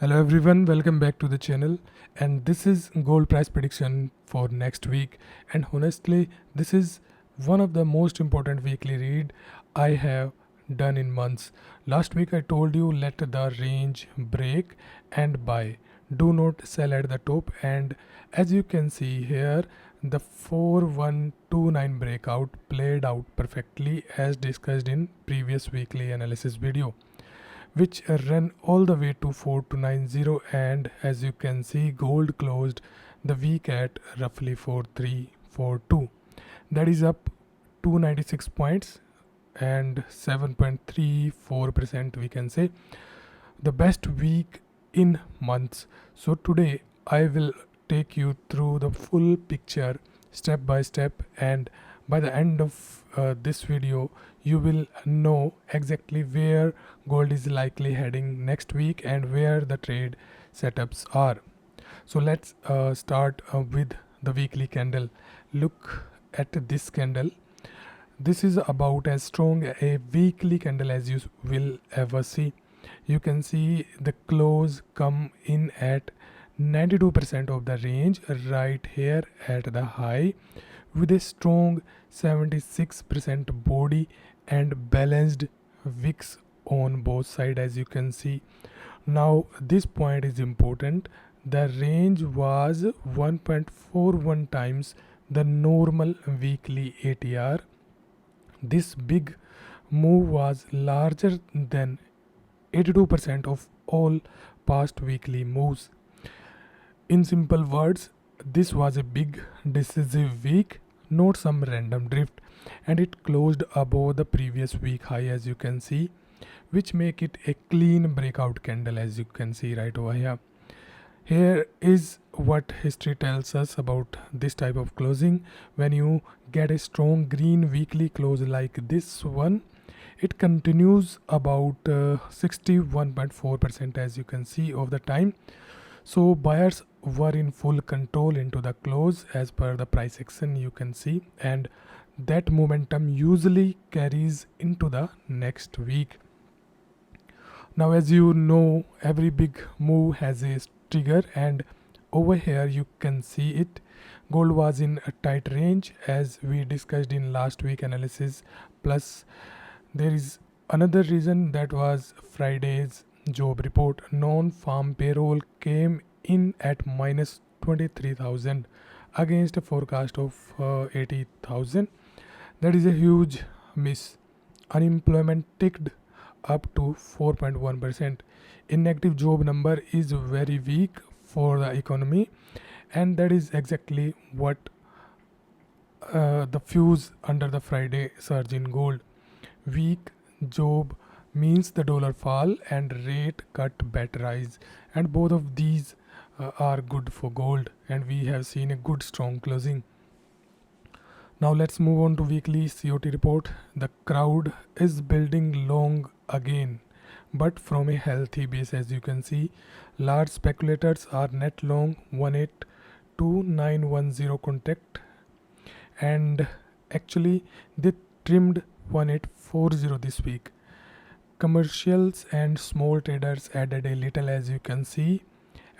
Hello everyone, welcome back to the channel, and this is gold price prediction for next week. And honestly, this is one of the most important weekly read I have done in months. Last week I told you let the range break and buy. Do not sell at the top, and as you can see here, the 4129 breakout played out perfectly as discussed in previous weekly analysis video, which ran all the way to 4290, and as you can see gold closed the week at roughly 4342. That is up 296 points and 7.34%, we can say the best week in months. So today I will take you through the full picture step by step, and by the end of this video you will know exactly where gold is likely heading next week and where the trade setups are. So let's start with the weekly candle. Look at this candle. This is about as strong a weekly candle as you will ever see. You can see the close come in at 92% of the range right here at the high, with a strong 76% body and balanced wicks on both sides, as you can see. Now this point is important. The range was 1.41 times the normal weekly ATR. This big move was larger than 82% of all past weekly moves. In simple words, this was a big decisive week, not some random drift, and it closed above the previous week high, as you can see, which make it a clean breakout candle, as you can see right over here. Here is what history tells us about this type of closing. When you get a strong green weekly close like this one, it continues about 61.4%, as you can see, of the time. So buyers were in full control into the close as per the price action, you can see, and that momentum usually carries into the next week. Now, as you know, every big move has a trigger, and over here you can see it. Gold was in a tight range as we discussed in last week analysis, plus there is another reason, that was Friday's job report. Non-farm payroll came in at minus 23,000 against a forecast of 80,000. That is a huge miss. Unemployment ticked up to 4.1%. Inactive job number is very weak for the economy, and that is exactly what the fuse under the Friday surge in gold. Weak job means the dollar fall and rate cut bet rise, and both of these are good for gold, and we have seen a good strong closing. Now let's move on to weekly COT report. The crowd is building long again, but from a healthy base, as you can see. Large speculators are net long 182910 contract, and actually they trimmed 1840 this week. Commercials and small traders added a little, as you can see,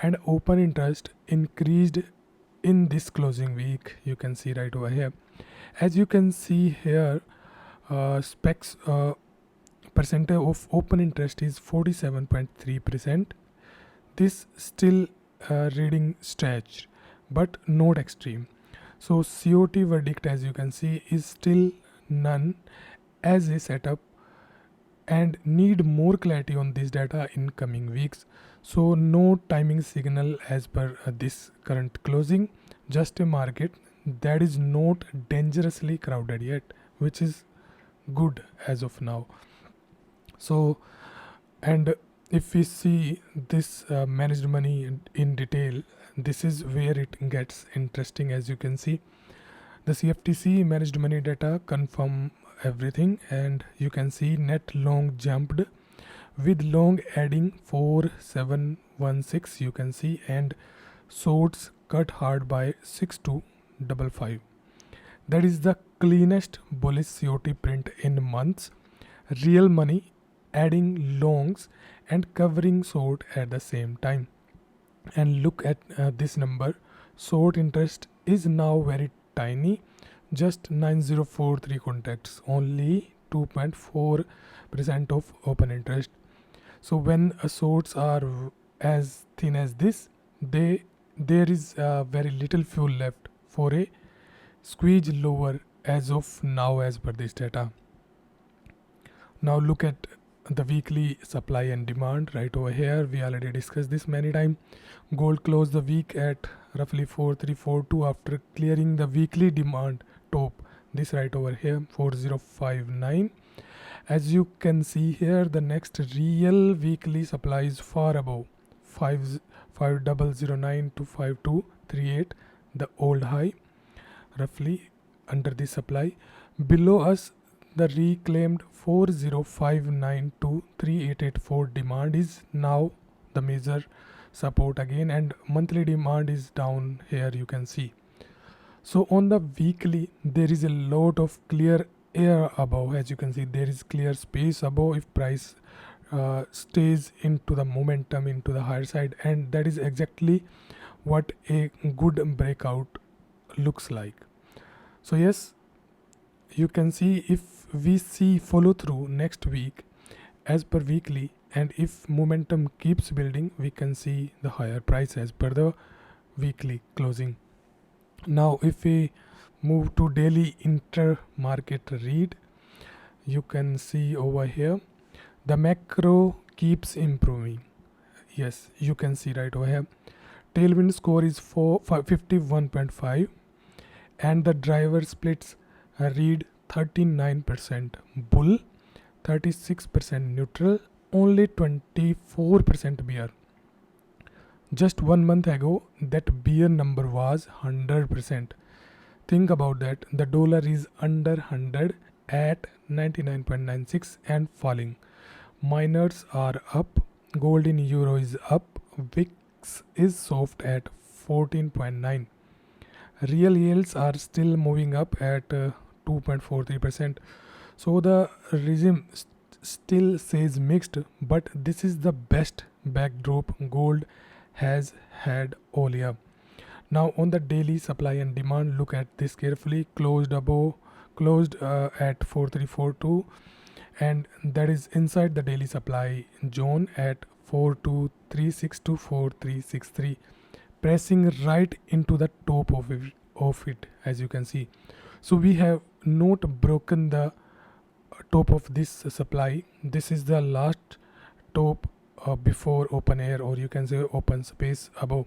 and open interest increased in this closing week, you can see right over here. As you can see here, specs percentage of open interest is 47.3%. This still reading stretched, but not extreme. So COT verdict, as you can see, is still none as a setup, and need more clarity on this data in coming weeks. So no timing signal as per this current closing, just a market that is not dangerously crowded yet, which is good as of now. So, and if we see this managed money in detail, this is where it gets interesting. As you can see, the CFTC managed money data confirm everything, and you can see net long jumped with long adding 4716, you can see, and shorts cut hard by 6255. That is the cleanest bullish COT print in months. Real money adding longs and covering short at the same time. And look at this number. Short interest is now very tiny, just 9043 contacts, only 2.4% of open interest. So when shorts are as thin as this, there is very little fuel left for a squeeze lower as of now as per this data. Now look at the weekly supply and demand right over here. We already discussed this many times. Gold closed the week at roughly 4342 after clearing the weekly demand top, this right over here, 4059. As you can see here, the next real weekly supply is far above 5009 to 5238, the old high, roughly under the supply. Below us, the reclaimed 4059 to 3884 demand is now the major support again, and monthly demand is down here, you can see. So on the weekly, there is a lot of clear air above. As you can see, there is clear space above if price stays into the momentum into the higher side, and that is exactly what a good breakout looks like. So yes, you can see if we see follow through next week as per weekly, and if momentum keeps building, we can see the higher price as per the weekly closing. Now if we move to daily inter-market read, you can see over here the macro keeps improving. Yes, you can see right over here. Tailwind score is 51.5, and the driver splits read 39% bull, 36% neutral, only 24% bear. Just 1 month ago, that bear number was 100%. Think about that. The dollar is under 100 at 99.96 and falling. Miners are up. Gold in euro is up. VIX is soft at 14.9. Real yields are still moving up at 2.43%. So the regime still says mixed, but this is the best backdrop gold has had all year. Now on the daily supply and demand, look at this carefully. Closed at 4342, and that is inside the daily supply zone at 4236 to 4363, pressing right into the top of it, as you can see. So we have not broken the top of this supply. This is the last top before open air, or you can say open space above,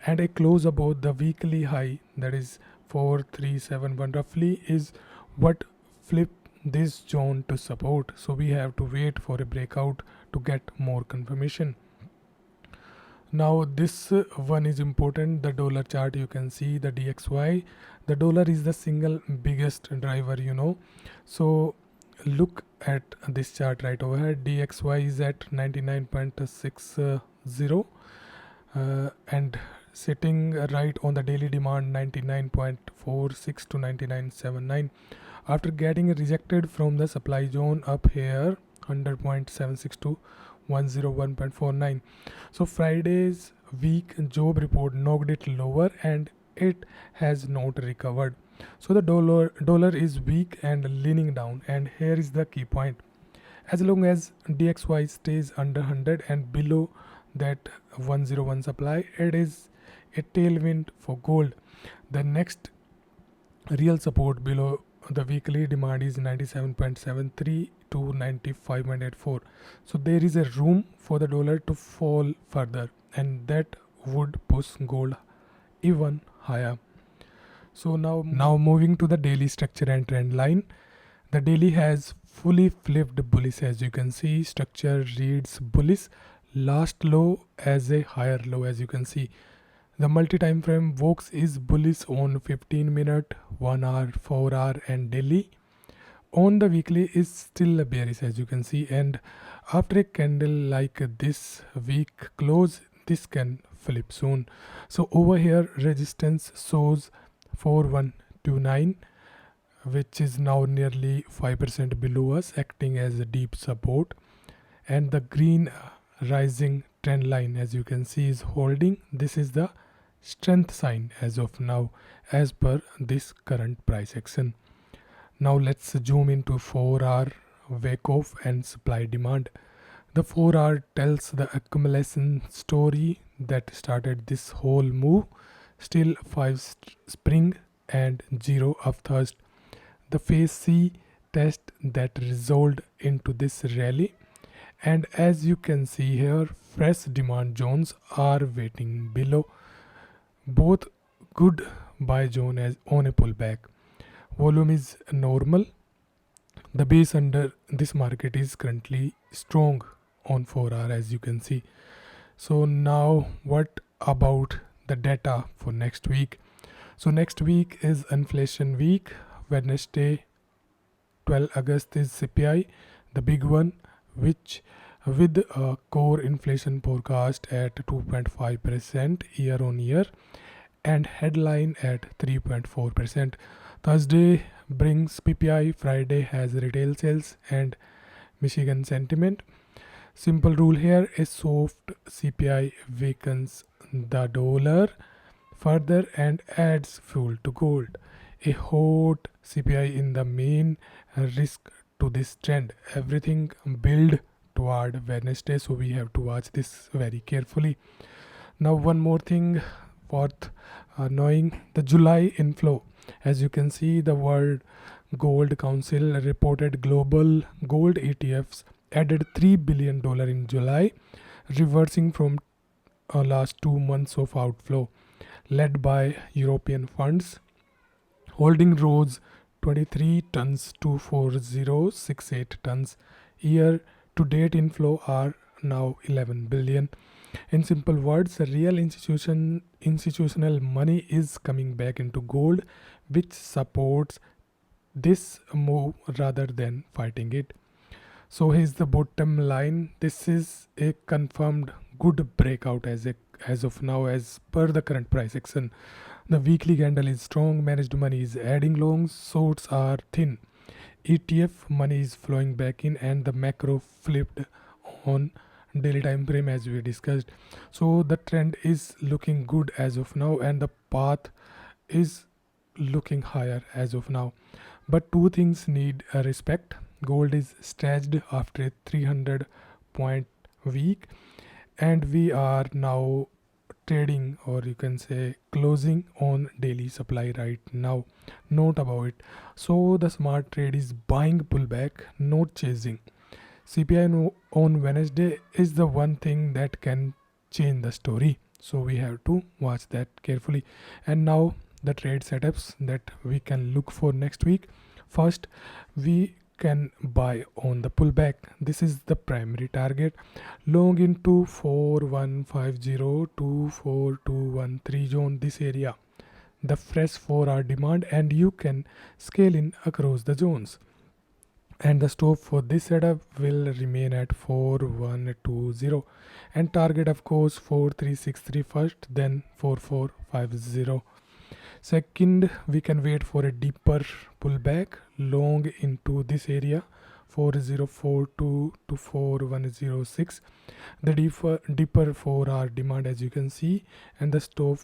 and a close above the weekly high, that is 4371 roughly, is what flipped this zone to support. So we have to wait for a breakout to get more confirmation. Now this one is important, the dollar chart. You can see the DXY. The dollar is the single biggest driver, so look at this chart right over here. DXY is at 99.60 and sitting right on the daily demand 99.46 to 99.79 after getting rejected from the supply zone up here 100.76 to 101.49. So Friday's week job report knocked it lower and it has not recovered. So the dollar is weak and leaning down, and here is the key point. As long as DXY stays under 100 and below that 101 supply, it is a tailwind for gold. The next real support below the weekly demand is 97.73 to 95.84. So there is a room for the dollar to fall further, and that would push gold even higher. So now moving to the daily structure and trend line. The daily has fully flipped bullish. As you can see, structure reads bullish, last low as a higher low. As you can see, the multi-time frame Vox is bullish on 15 minute, 1 hour, 4 hour and daily. On the weekly is still bearish, as you can see, and after a candle like this week close, this can flip soon. So over here resistance shows 4129, which is now nearly 5% below us, acting as a deep support. and the green rising trend line, as you can see, is holding. This is the strength sign as of now, as per this current price action. Now let's zoom into 4-hour wake off and supply demand. The 4-hour tells the accumulation story that started this whole move. Still 5 spring and 0 upthrust. The phase C test that resolved into this rally, and as you can see here, fresh demand zones are waiting below, both good buy zone as on a pullback. Volume is normal. The base under this market is currently strong on 4-hour, as you can see. So now what about the data for next week? So next week is inflation week. Wednesday 12 August is CPI, the big one, which with a core inflation forecast at 2.5% year on year and headline at 3.4%. Thursday brings PPI, Friday has retail sales and Michigan sentiment. Simple rule here, a soft CPI weakens the dollar further and adds fuel to gold. A hot CPI in the main risk to this trend. Everything build toward Wednesday, so we have to watch this very carefully. Now one more thing worth knowing, the July inflow. As you can see, the World Gold Council reported global gold ETFs added $3 billion in July, reversing from last 2 months of outflow, led by European funds. Holding rose 23 tons to 4068 tons. Year to date inflow are now 11 billion. In simple words, the real institutional money is coming back into gold, which supports this move rather than fighting it. So here's the bottom line. This is a confirmed good breakout as of now, as per the current price action. The weekly candle is strong, managed money is adding longs, shorts are thin. ETF money is flowing back in, and the macro flipped on daily time frame as we discussed. So the trend is looking good as of now, and the path is looking higher as of now. But two things need respect. Gold is stretched after a 300 point week, and we are now trading, or you can say closing on daily supply right now. Note about it. So the smart trade is buying pullback, not chasing. CPI on Wednesday is the one thing that can change the story, so we have to watch that carefully. And now the trade setups that we can look for next week. First, we can buy on the pullback. This is the primary target. Long into 4150 to 4213 zone, this area, the fresh 4-hour demand, and you can scale in across the zones. And the stop for this setup will remain at 4120, and target of course 4363 first, then 4450. Second, we can wait for a deeper pullback long into this area 4042 to 4106, the deeper 4-hour demand, as you can see, and the stop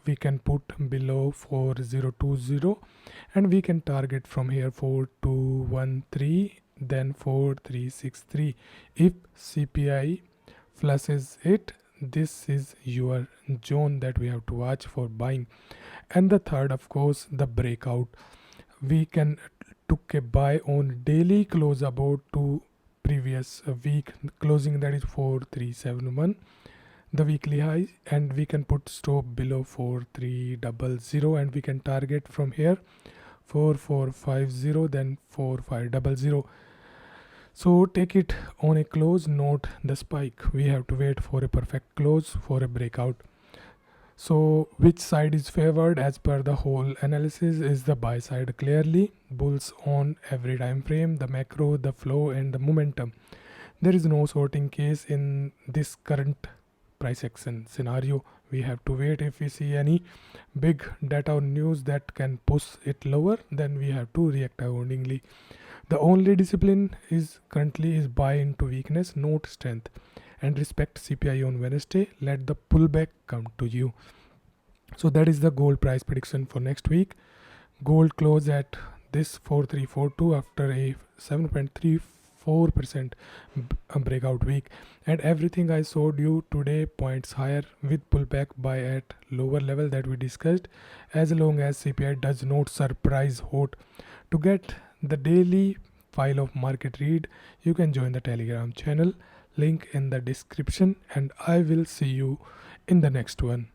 we can put below 4020, and we can target from here 4213, then 4363. If CPI flushes it, this is your zone that we have to watch for buying. And the third, of course, the breakout. We can took a buy on daily close about to previous week closing, that is 4371, the weekly high, and we can put stop below 4300, and we can target from here 4450, then 4500. So take it on a close, not the spike. We have to wait for a perfect close for a breakout. So which side is favored as per the whole analysis is the buy side clearly. Bulls on every time frame, the macro, the flow, and the momentum. There is no sorting case in this current price action scenario. We have to wait. If we see any big data or news that can push it lower, then we have to react accordingly. The only discipline is currently is buy into weakness, note strength, and respect CPI on Wednesday. Let the pullback come to you. So that is the gold price prediction for next week. Gold closed at this 4342 after a 7.34% breakout week, and everything I showed you today points higher with pullback buy at lower level that we discussed, as long as CPI does not surprise hot. To get the daily file of market read, you can join the Telegram channel, link in the description, and I will see you in the next one.